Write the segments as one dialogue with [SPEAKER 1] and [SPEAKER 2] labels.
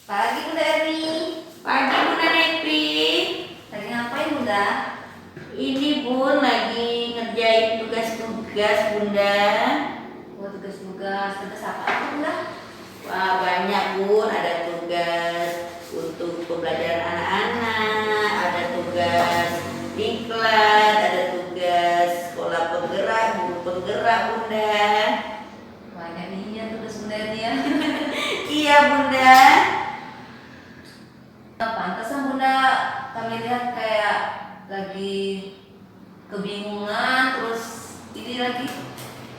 [SPEAKER 1] Pagi Bunda Erni.
[SPEAKER 2] Pagi Bunda Nepi.
[SPEAKER 1] Lagi ngapain Bunda?
[SPEAKER 2] Ini Bun lagi ngerjain tugas-tugas Bunda.
[SPEAKER 1] Oh, tugas-tugas. Tugas apa itu Bunda?
[SPEAKER 2] Wah banyak Bun, ada tugas untuk pembelajaran anak-anak, ada tugas diklat, ada tugas sekolah penggerak, guru penggerak Bunda.
[SPEAKER 1] Banyak nih ya tugas Bunda Erni ya.
[SPEAKER 2] Iya Bunda.
[SPEAKER 1] Pantesan Bunda kami lihat kayak lagi kebingungan, terus ini lagi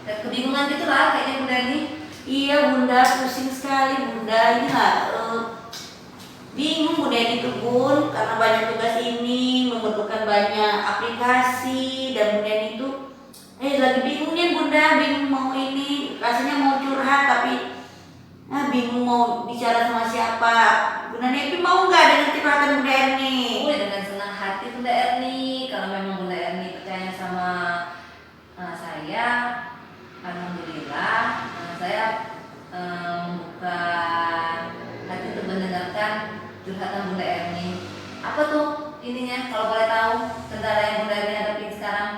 [SPEAKER 1] kayak kebingungan gitu lah kayaknya Bunda Erni.
[SPEAKER 2] Iya Bunda, pusing sekali Bunda. Ini lah bingung Bunda ini tuh Bun, karena banyak tugas ini memerlukan banyak aplikasi dan Bunda ini tuh lagi bingung nih Bunda, bingung mau ini rasanya mau curhat tapi bingung mau bicara sama siapa. Bunda Nepi mau nggak dengan curhatan Bunda Erni?
[SPEAKER 1] Dengan senang hati Bunda Erni. Kalau memang Bunda Erni percaya sama saya, alhamdulillah saya membuka hati untuk mendengarkan curhatan Bunda Erni. Apa tuh ininya? Kalau boleh tahu kendala yang Bunda Erni hadapi sekarang?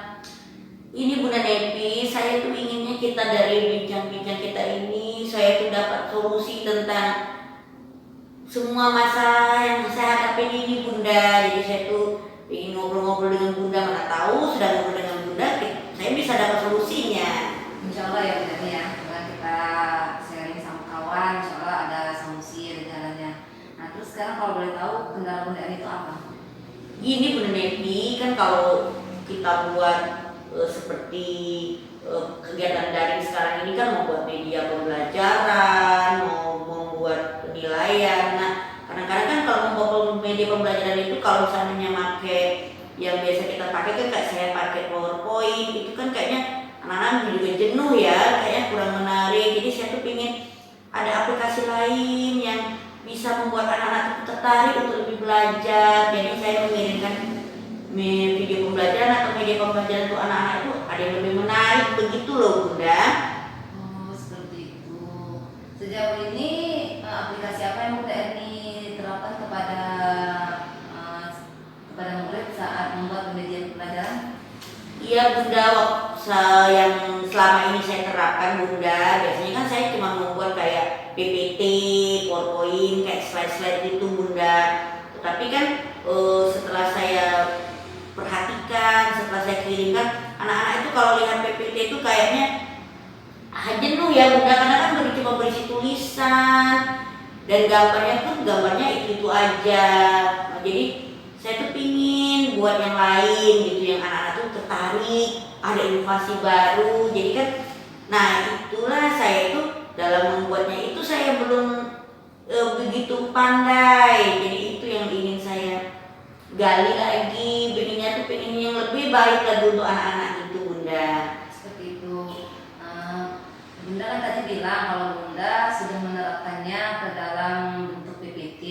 [SPEAKER 2] Ini Bunda Nepi, saya tuh inginnya kita dari bincang-bincang kita ini, saya tuh dapat solusi tentang semua masalah yang saya hadapi ini Bunda. Jadi saya tuh ingin ngobrol-ngobrol dengan Bunda, mana tahu sudah ngobrol dengan Bunda, saya bisa dapat solusinya.
[SPEAKER 1] Insya Allah ya Bunda Erni ya, semoga kita sharing sama kawan, insya Allah ada solusi, ada jalannya. Nah terus sekarang kalau boleh tahu kendala Bunda Erni itu apa?
[SPEAKER 2] Gini Bunda Nepi, kan kalau kita buat seperti kegiatan daring sekarang ini kan membuat media pembelajaran, mau membuat penilaian. Nah, kadang-kadang kan kalau membuat media pembelajaran itu kalau misalnya pakai yang biasa kita pakai kan kayak saya pakai PowerPoint, itu kan kayaknya anak-anak juga jenuh ya, kayaknya kurang menarik. Jadi saya tuh pingin ada aplikasi lain yang bisa membuat anak-anak tertarik untuk lebih belajar. Jadi saya mengirimkan video pembelajaran atau media pembelajaran untuk anak-anak itu ada yang lebih menarik begitu loh Bunda.
[SPEAKER 1] Oh seperti itu. Sejauh ini aplikasi apa yang Bunda Erni terapkan kepada murid saat membuat media pembelajaran?
[SPEAKER 2] Iya Bunda, yang selama ini saya terapkan Bunda, biasanya kan saya cuma membuat kayak PPT, PowerPoint, kayak slide-slide gitu Bunda. Tetapi kan setelah saya perhatikan, setelah saya kirimkan, anak-anak itu kalau lihat PPT itu kayaknya jenuh ya Bunda, karena kan cuma berisi tulisan dan gambarnya pun gambarnya itu aja. Nah, jadi saya tuh pingin buat yang lain gitu, yang anak-anak tuh tertarik, ada inovasi baru. Jadi kan, nah itulah saya itu dalam membuatnya itu saya belum begitu pandai. Jadi itu yang ingin saya gali lagi, pengen yang lebih baik lagi untuk anak-anak itu Bunda.
[SPEAKER 1] Seperti itu. Bunda kan tadi bilang kalau Bunda sudah menerapkannya ke dalam bentuk PPT.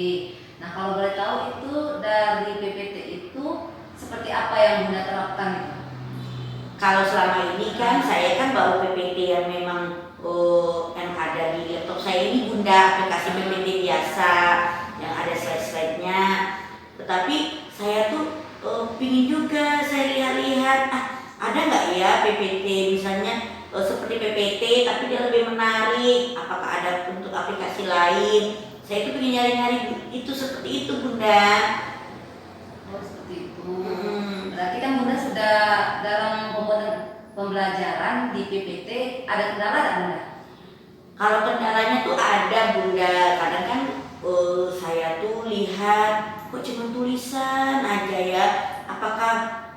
[SPEAKER 1] Nah kalau boleh tahu itu dari PPT itu seperti apa yang Bunda terapkan itu?
[SPEAKER 2] Kalau selama ini kan saya kan baru PPT yang memang yang ada di laptop saya ini Bunda, aplikasi PPT biasa yang ada slide-slide-nya. Tetapi saya tuh pingin juga saya lihat-lihat ada nggak ya PPT misalnya seperti PPT tapi dia lebih menarik, apakah ada untuk aplikasi lain. Saya tuh pingin nyari-nyari itu seperti itu Bunda.
[SPEAKER 1] Oh seperti itu. Berarti kan Bunda sudah dalam pembuatan pembelajaran di PPT ada kendala nggak Bunda?
[SPEAKER 2] Kalau kendalanya tuh ada Bunda, kadang kan saya tuh lihat kok cuma tulisan aja ya, apakah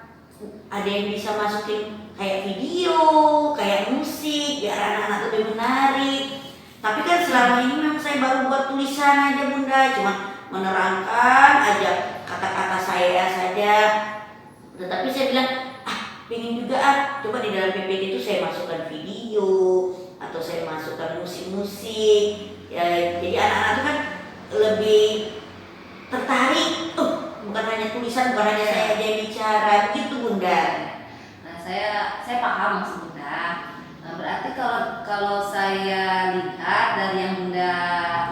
[SPEAKER 2] ada yang bisa masukin kayak video, kayak musik biar anak-anak lebih menarik. Tapi kan selama ini memang saya baru buat tulisan aja Bunda, cuma menerangkan aja kata-kata saya saja. Tetapi saya bilang pengen juga coba di dalam PPT itu saya masukkan video atau saya masukkan musik-musik ya, jadi anak-anak itu kan lebih tertarik, bukan hanya tulisan, bukan hanya saya aja yang bicara gitu Bunda.
[SPEAKER 1] Nah saya paham maksud Bunda. Nah, berarti kalau saya lihat dari yang Bunda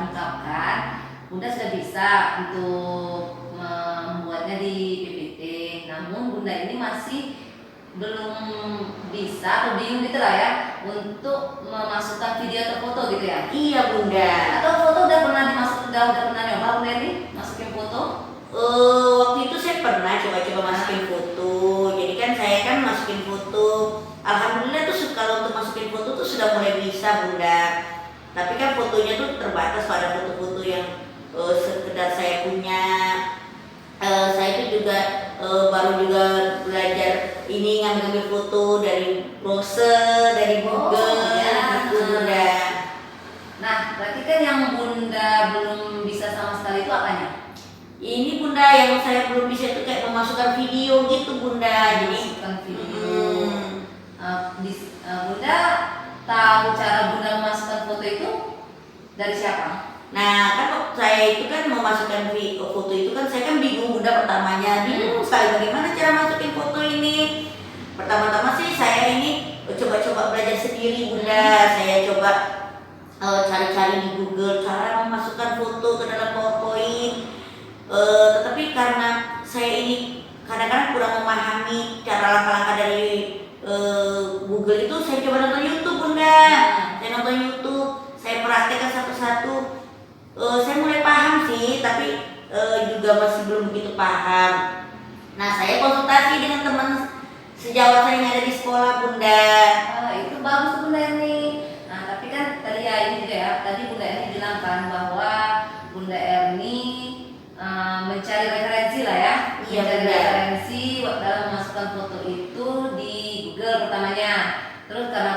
[SPEAKER 1] ungkapkan, Bunda sudah untuk membuatnya di PPT. Namun Bunda ini masih belum bisa atau bingung gitu lah ya untuk memasukkan video atau foto gitu ya.
[SPEAKER 2] Iya Bunda.
[SPEAKER 1] Atau foto udah pernah udah pernah nyoba Bunda ini masukin foto?
[SPEAKER 2] Waktu itu saya pernah coba-coba masukin foto. Jadi kan saya kan masukin foto. Alhamdulillah tuh kalau untuk masukin foto tuh sudah mulai bisa Bunda. Tapi kan fotonya tuh terbatas pada foto-foto yang sekedar saya punya. Saya itu juga baru juga belajar ini ngambil foto dari browser, dari Google,
[SPEAKER 1] Ya.
[SPEAKER 2] gitu Bunda.
[SPEAKER 1] Nah, berarti kan yang Bunda belum bisa sama sekali itu apanya?
[SPEAKER 2] Ini Bunda yang saya belum bisa itu kayak memasukkan video gitu Bunda. Jadi
[SPEAKER 1] Memasukkan video. Bunda tahu cara Bunda memasukkan foto itu dari siapa?
[SPEAKER 2] nah kan waktu saya itu kan memasukkan foto itu kan saya kan bingung Bunda pertamanya bingung sekali bagaimana cara masukin foto ini. Pertama-tama sih saya ini coba-coba belajar sendiri Bunda. Saya coba cari-cari di Google cara memasukkan foto ke dalam PowerPoint. Tetapi karena saya ini kadang-kadang kurang memahami cara langkah-langkah dari Google itu, saya coba nonton YouTube Bunda. Saya nonton YouTube, saya praktekkan satu-satu. Saya mulai paham sih, tapi juga masih belum begitu paham. Nah, saya konsultasi dengan teman sejawat saya yang ada di sekolah Bunda.
[SPEAKER 1] Itu bagus Bunda ini. Nah, tapi kan tadi ya ini juga ya, tadi Bunda Erni bilang kan bahwa Bunda Erni mencari referensi lah ya.
[SPEAKER 2] Iya,
[SPEAKER 1] Mencari
[SPEAKER 2] Bunda.
[SPEAKER 1] referensi dalam memasukkan foto itu di Google pertamanya. Terus karena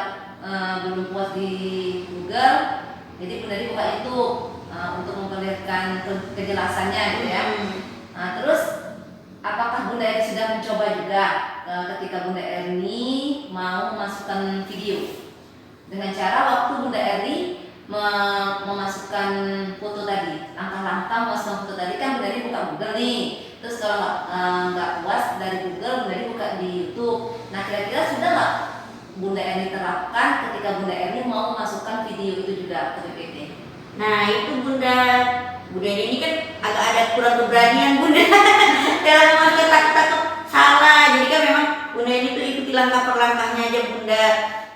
[SPEAKER 1] belum puas di Google, jadi Bunda Erni buka YouTube untuk memperlihatkan kejelasannya gitu ya. Nah, terus apakah Bunda Erni sudah mencoba juga ketika Bunda Erni mau memasukkan video dengan cara waktu Bunda Erni memasukkan foto tadi, langkah-langkah memasukkan foto tadi kan Bunda Erni buka Google nih. Terus kalau nggak puas dari Google, Bunda Erni buka di YouTube. Nah, kira-kira sudah nggak Bunda Erni terapkan ketika Bunda Erni mau memasukkan video itu juga ke PPT?
[SPEAKER 2] Nah itu Bunda ini kan agak ada kurang keberanian Bunda dalam memasukkan, takut salah. Jadi kan memang Bunda ini tuh ikuti langkah per langkahnya aja Bunda.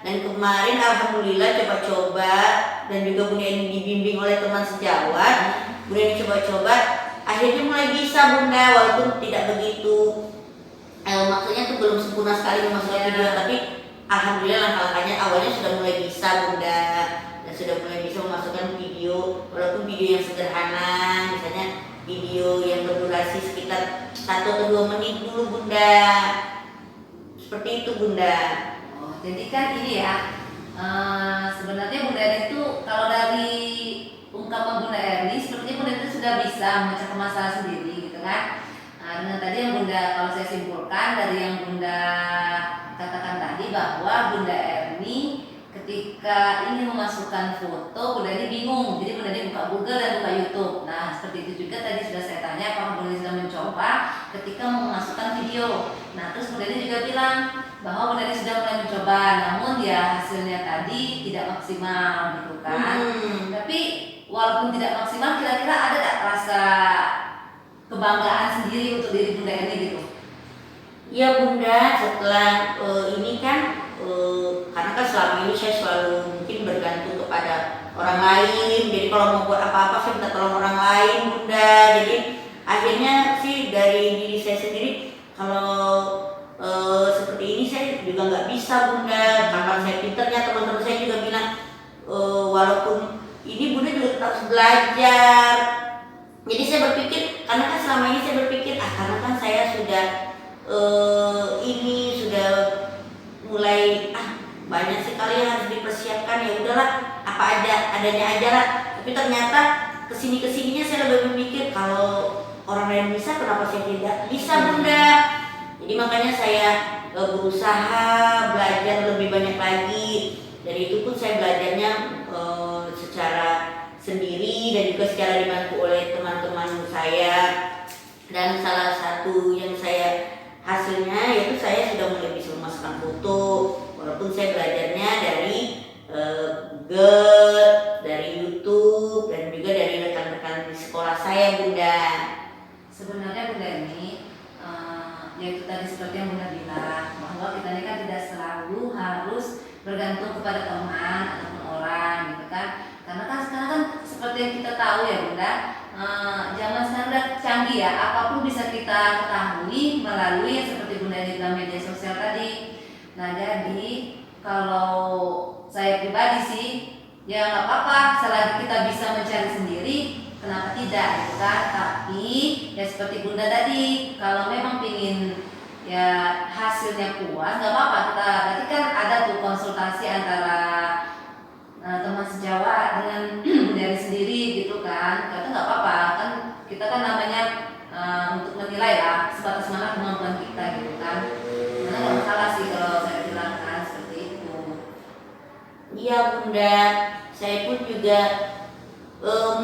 [SPEAKER 2] Dan kemarin alhamdulillah coba-coba dan juga Bunda ini dibimbing oleh teman sejawat. Bunda ini coba-coba akhirnya mulai bisa Bunda, walaupun tidak begitu maksudnya tuh belum sempurna sekali memasukkan video, tapi alhamdulillah langkah-langkahnya awalnya sudah mulai bisa Bunda. Sudah mulai bisa memasukkan video, walaupun video yang sederhana, misalnya video yang berdurasi sekitar 1 atau 2 menit dulu Bunda. Seperti itu Bunda.
[SPEAKER 1] Jadi kan ini ya, sebenarnya Bunda Erni itu kalau dari ungkapan Bunda Erni, sepertinya Bunda Erni sudah bisa memecahkan masalah sendiri gitu kan. Nah, dengan tadi yang Bunda, kalau saya simpulkan dari yang Bunda katakan tadi bahwa Bunda Erni ketika ingin memasukkan foto, Bunda Erni bingung, jadi Bunda Erni buka Google dan buka YouTube. Nah, seperti itu juga tadi sudah saya tanya apakah Bunda Erni sudah mencoba ketika memasukkan video. Nah, terus Bunda Erni juga bilang bahwa Bunda Erni sudah mulai mencoba, namun ya hasilnya tadi tidak maksimal gitu kan. Tapi walaupun tidak maksimal, kira-kira ada tak rasa kebanggaan sendiri untuk diri Bunda Erni gitu?
[SPEAKER 2] Ya Bunda, setelah ini kan karena kan selama ini saya selalu mungkin bergantung kepada orang lain. Jadi kalau mau buat apa-apa saya minta tolong orang lain Bunda. Jadi akhirnya sih dari diri saya sendiri kalau seperti ini saya juga nggak bisa Bunda. Karena saya pinternya, teman-teman saya juga bilang walaupun ini Bunda juga tetap harus belajar. Jadi saya berpikir, karena kan selama ini saya berpikir karena kan saya sudah ini sudah mulai banyak sekali yang harus dipersiapkan, ya udahlah apa adanya aja lah. Tapi ternyata kesininya saya lebih memikir kalau orang lain bisa, kenapa saya tidak bisa Bunda. Jadi makanya saya berusaha belajar lebih banyak lagi. Dari itu pun saya belajarnya secara sendiri dan juga secara dibantu oleh teman-teman saya. Dan salah satu yang saya hasilnya yaitu saya sudah mulai bisa memasukkan foto, walaupun saya belajarnya dari Google, dari YouTube dan juga dari rekan-rekan di sekolah saya Bunda.
[SPEAKER 1] tergantung kepada teman ataupun orang gitu kan. Karena kan sekarang kan seperti yang kita tahu ya Bunda, zaman sekarang udah canggih ya, apapun bisa kita ketahui melalui yang seperti Bunda di dalam media sosial tadi. Nah jadi kalau saya pribadi sih ya nggak apa-apa selagi kita bisa mencari sendiri, kenapa tidak gitu kan. Tapi ya seperti Bunda tadi, kalau memang pingin ya hasilnya puas nggak apa-apa, kita berarti kan ada tuh konsultasi antara teman sejawat dengan dari sendiri gitu kan. Itu nggak apa-apa kan, kita kan namanya untuk menilai lah sebatas mana kemampuan kita gitu kan. Nah nggak masalah sih kalau saya bilang kan seperti itu.
[SPEAKER 2] Iya Bunda, saya pun juga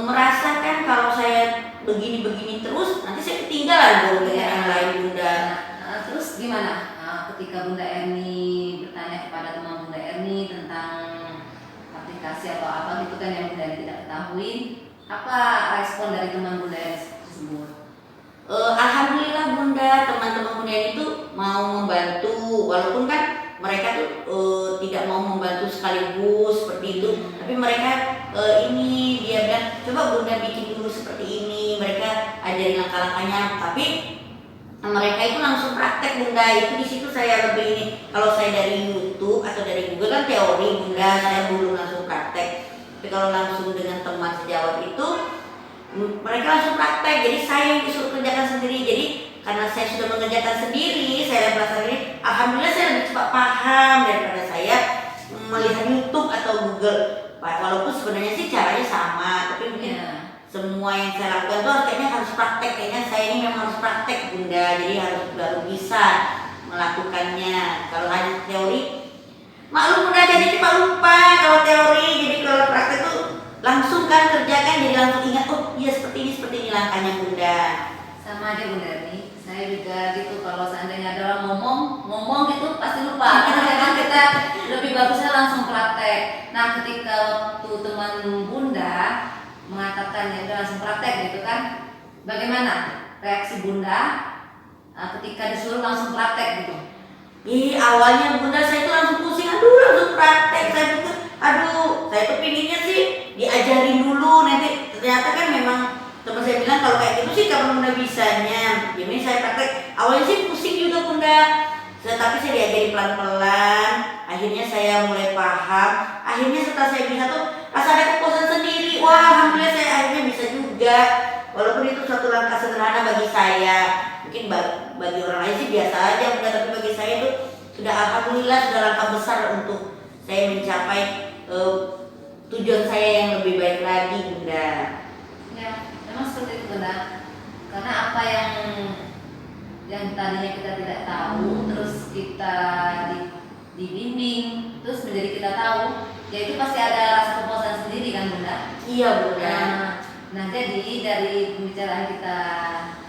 [SPEAKER 2] merasakan kalau saya begini-begini terus nanti saya ketinggalan dong dengan yang lain Bunda.
[SPEAKER 1] Terus gimana ketika Bunda Erni bertanya kepada teman Bunda Erni tentang aplikasi atau apa gitu kan yang Bunda Erni tidak ketahui, apa respon dari teman Bunda Erni tersebut?
[SPEAKER 2] Alhamdulillah Bunda, teman-teman Bunda itu mau membantu, walaupun kan mereka tuh tidak mau membantu sekaligus seperti itu, tapi mereka ini dia bilang coba Bunda bikin dulu seperti ini, mereka ajarin langkah-langkahnya, tapi mereka itu langsung praktek Bunda. Itu di situ saya lebih ini, kalau saya dari YouTube atau dari Google kan teori Bunda, saya belum langsung praktek. Tapi kalau langsung dengan teman sejawat itu mereka langsung praktek, jadi saya yang disuruh kerjakan sendiri. Jadi karena saya sudah mengerjakan sendiri, saya merasa sendiri, alhamdulillah saya lebih cepat paham daripada saya melihat YouTube atau Google. Walaupun sebenarnya sih caranya sama, tapi mungkin semua yang saya lakukan tuh kayaknya harus praktek. Kayaknya saya ini memang harus praktek Bunda, jadi harus baru bisa melakukannya. Kalau hanya teori, maklum Bunda, jadi cepat lupa kalau teori. Jadi kalau praktek tuh langsung kan kerjakan, jadi langsung ingat, oh iya seperti ini langkahnya Bunda.
[SPEAKER 1] Sama aja Bunda Erni, saya juga gitu. Kalau seandainya ada orang ngomong gitu pasti lupa. Karena memang kita lebih bagusnya langsung praktek. Nah ketika waktu teman Bunda mengatakan ya udah langsung praktek gitu kan, bagaimana reaksi Bunda ketika disuruh langsung praktek gitu?
[SPEAKER 2] Awalnya Bunda saya itu langsung pusing, aduh langsung praktek. Saya pikir, aduh saya tuh pinginnya sih diajarin dulu, nanti ternyata kan memang teman saya bilang kalau kayak gitu sih kapan Bunda bisanya. Jadi saya praktek, awalnya sih pusing juga Bunda, tapi saya diajari pelan-pelan, akhirnya saya mulai paham. Akhirnya setelah saya bisa tuh rasa ada kepuasan sendiri, wah alhamdulillah saya akhirnya bisa juga. Walaupun itu suatu langkah sederhana bagi saya, mungkin bagi orang lain sih biasa aja Bunda, tapi bagi saya itu sudah alhamdulillah sudah langkah besar untuk saya mencapai tujuan saya yang lebih baik lagi Bunda.
[SPEAKER 1] Ya memang seperti itu Bunda, karena apa yang tadinya kita tidak tahu terus kita dibimbing terus menjadi kita tahu, ya itu pasti ada rasa kepuasan sendiri kan Bunda.
[SPEAKER 2] Iya Bunda.
[SPEAKER 1] Nah jadi dari pembicaraan kita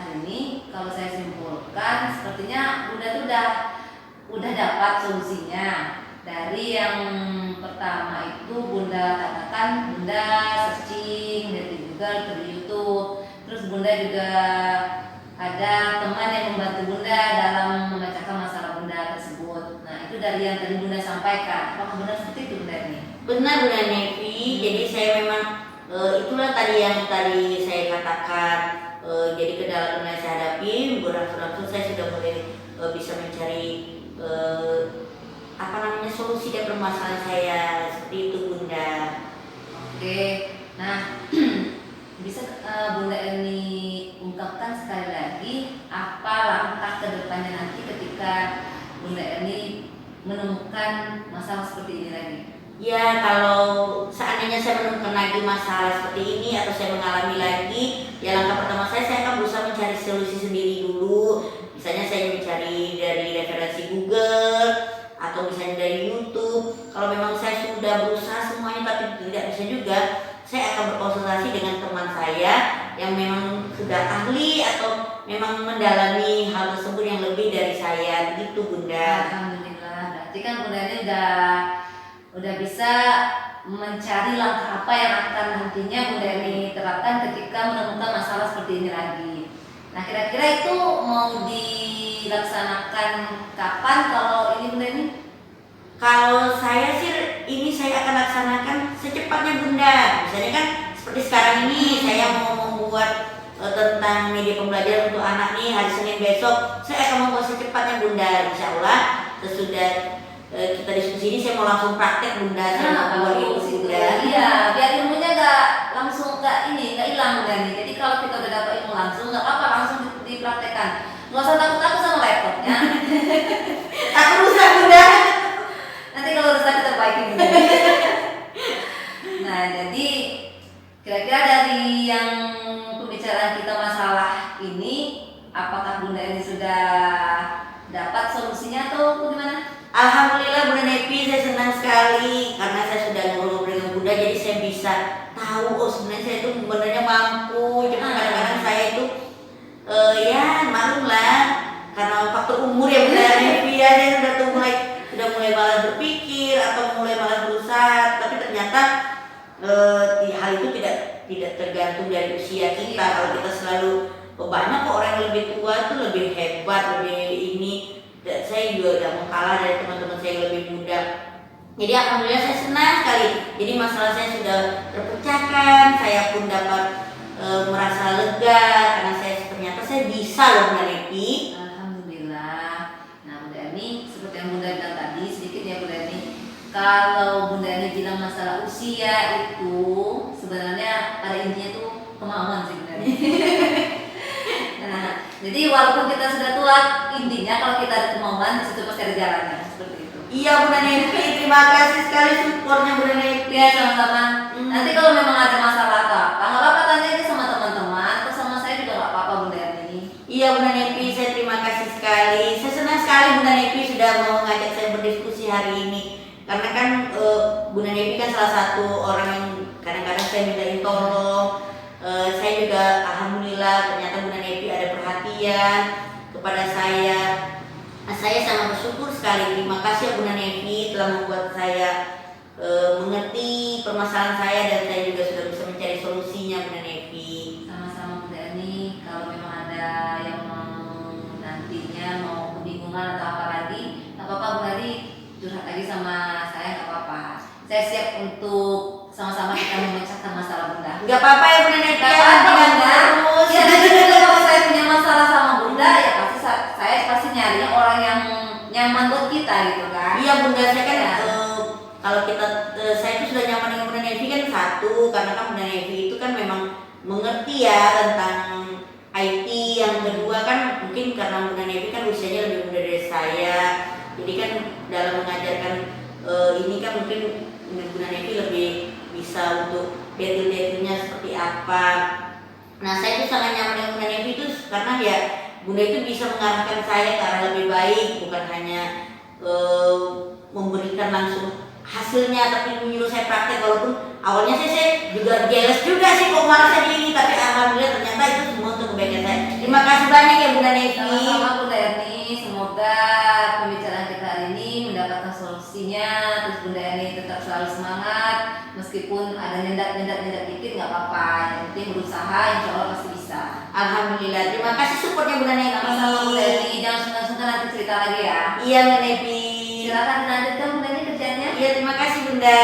[SPEAKER 1] hari ini, kalau saya simpulkan sepertinya Bunda tuh udah dapat solusinya. Dari yang pertama itu Bunda katakan Bunda searching dari Google atau di YouTube, terus Bunda juga ada teman yang membantu Bunda dalam memecahkan masalah Bunda tersebut. Nah itu dari yang tadi Bunda sampaikan, apakah benar seperti itu Bunda ini?
[SPEAKER 2] Benar Bunda Nevi, jadi saya memang itulah tadi yang tadi saya katakan, jadi kendala yang saya hadapi berangsur-angsur saya sudah mulai bisa mencari solusi dari permasalahan saya, seperti itu Bunda.
[SPEAKER 1] Oke, nah bisa Bunda Erni ungkapkan sekali lagi apa langkah ke depannya nanti ketika Bunda Erni menemukan masalah seperti ini lagi?
[SPEAKER 2] Ya, kalau seandainya saya menemukan lagi masalah seperti ini atau saya mengalami lagi, ya langkah pertama saya akan berusaha mencari solusi sendiri dulu. Misalnya saya mencari dari referensi Google atau misalnya dari YouTube. Kalau memang saya sudah berusaha semuanya tapi tidak bisa juga, saya akan berkonsultasi dengan teman saya yang memang sudah ahli atau memang mendalami hal tersebut yang lebih dari saya, begitu Bunda.
[SPEAKER 1] Alhamdulillah, berarti kan Bunda ini udah bisa mencari langkah apa yang akan nantinya Bunda ini terapkan ketika menemukan masalah seperti ini lagi. Nah kira-kira itu mau dilaksanakan kapan kalau ini Bunda ini?
[SPEAKER 2] Kalau saya sih laksanakan secepatnya Bunda. Misalnya kan seperti sekarang ini saya mau membuat tentang media pembelajaran untuk anak nih hari Senin besok, saya akan membuat secepatnya Bunda. Insya Allah sesudah kita diskusi ini saya mau langsung praktek Bunda, saya mau buat itu Bunda.
[SPEAKER 1] Iya, biar ilmunya nggak langsung nggak hilang Bunda nih. Jadi kalau kita udah dapat ilmu langsung nggak apa-apa, langsung dipraktekkan. Nggak usah takut-takut sama laptopnya.
[SPEAKER 2] Takut rusak Bunda.
[SPEAKER 1] Nanti kalau rusak kita perbaikin Bunda. Nah, jadi kira-kira dari yang pembicaraan kita masalah ini, apakah Bunda ini sudah dapat solusinya atau bagaimana?
[SPEAKER 2] Alhamdulillah Bunda Nepi, saya senang sekali karena saya sudah ngobrol dengan Bunda, jadi saya bisa tahu sebenarnya saya itu sebenarnya mampu. Cuma kadang-kadang saya itu ya maklum lah karena faktor umur ya Bunda Nepi, ya saya sudah mulai malas berpikir atau mulai malas berusaha, tapi ternyata hal itu tidak tergantung dari usia kita. Kalau kita selalu banyak kok orang yang lebih tua itu lebih hebat, lebih ini. Dan saya juga tidak mau kalah dari teman-teman saya yang lebih muda. Jadi alhamdulillah saya senang sekali. Jadi masalah saya sudah terpecahkan. Saya pun dapat merasa lega karena ternyata saya bisa loh Bunda Nepi.
[SPEAKER 1] Alhamdulillah. Nah Bunda Erni, seperti yang Bunda bilang tadi sedikit ya Bunda Erni. Kalau Bunda Erni bilang masalah usia itu sebenarnya pada intinya tuh kemauan sih Bunda Erni. Nah, jadi walaupun kita sudah tua, intinya kalau kita ada kemauan di situ pasti ada jalannya, seperti itu.
[SPEAKER 2] Iya Bunda Nepi, terima kasih sekali supportnya Bunda Nepi.
[SPEAKER 1] Ya sama-sama. Nanti kalau memang ada masalah apa-apa, nggak apa-apa tanya aja sama teman-teman atau sama saya juga nggak apa-apa Bunda Erni.
[SPEAKER 2] Iya Bunda Nepi, saya terima kasih sekali. Saya senang sekali Bunda Nepi sudah mau mengajak saya berdiskusi hari ini. Karena kan Bunda Nepi kan salah satu orang yang kadang-kadang saya mintain tolong. Saya juga alhamdulillah ternyata Bunda Nepi ada perhatian kepada saya. Saya sangat bersyukur sekali. Terima kasih ya Bunda Nepi telah membuat saya mengerti permasalahan saya dan saya juga sudah bisa mencari solusinya Bunda Nepi.
[SPEAKER 1] Sama-sama Bunda Erni. Kalau memang ada yang mau nantinya mau kebingungan atau apa lagi, nggak apa-apa Bunda Erni, curhat lagi sama saya nggak apa-apa. Saya siap untuk sama-sama kita memecahkan masalah Bunda.
[SPEAKER 2] Gak apa-apa ya Bunda Nepi,
[SPEAKER 1] Gak apa-apa Bunda.
[SPEAKER 2] terus.
[SPEAKER 1] Ya nanti juga kalau saya punya masalah sama Bunda ya pasti saya pasti nyari orang yang nyaman buat kita gitu kan.
[SPEAKER 2] Iya Bunda, saya kan
[SPEAKER 1] Ya.
[SPEAKER 2] kalau kita saya itu sudah nyaman dengan Bunda Nepi kan satu, karena kan Bunda Nepi itu kan memang mengerti ya tentang IT. Yang kedua kan mungkin karena Bunda Nepi kan usianya lebih muda dari saya, jadi kan dalam mengajarkan ini kan mungkin Bunda Nepi lebih bisa untuk detail-detailnya seperti apa. Nah saya itu sangat nyaman dengan Bunda Nepi itu karena ya Bunda itu bisa mengarahkan saya ke arah lebih baik, bukan hanya memberikan langsung hasilnya tapi menyuruh saya praktek. Walaupun awalnya saya juga jealous juga sih kok malah saya ini, tapi alhamdulillah ternyata itu semua untuk kebaikan saya. Terima kasih banyak ya Bunda Nepi.
[SPEAKER 1] Sama-sama Bunda Erni, semoga pembicaraan kita hari ini mendapatkan solusinya. Terus Bunda Erni tetap selalu semangat, meskipun ada nyendat dikit nggak apa-apa. Yang penting berusaha, insya Allah pasti bisa.
[SPEAKER 2] Alhamdulillah, terima kasih supportnya Bunda Nepi.
[SPEAKER 1] Sama-sama Bunda Erni, jangan sungkan-sungkan nanti cerita lagi ya.
[SPEAKER 2] Iya Bunda Nepi.
[SPEAKER 1] Silakan dilanjutkan Bunda Erni kerjanya.
[SPEAKER 2] Iya terima kasih Bunda.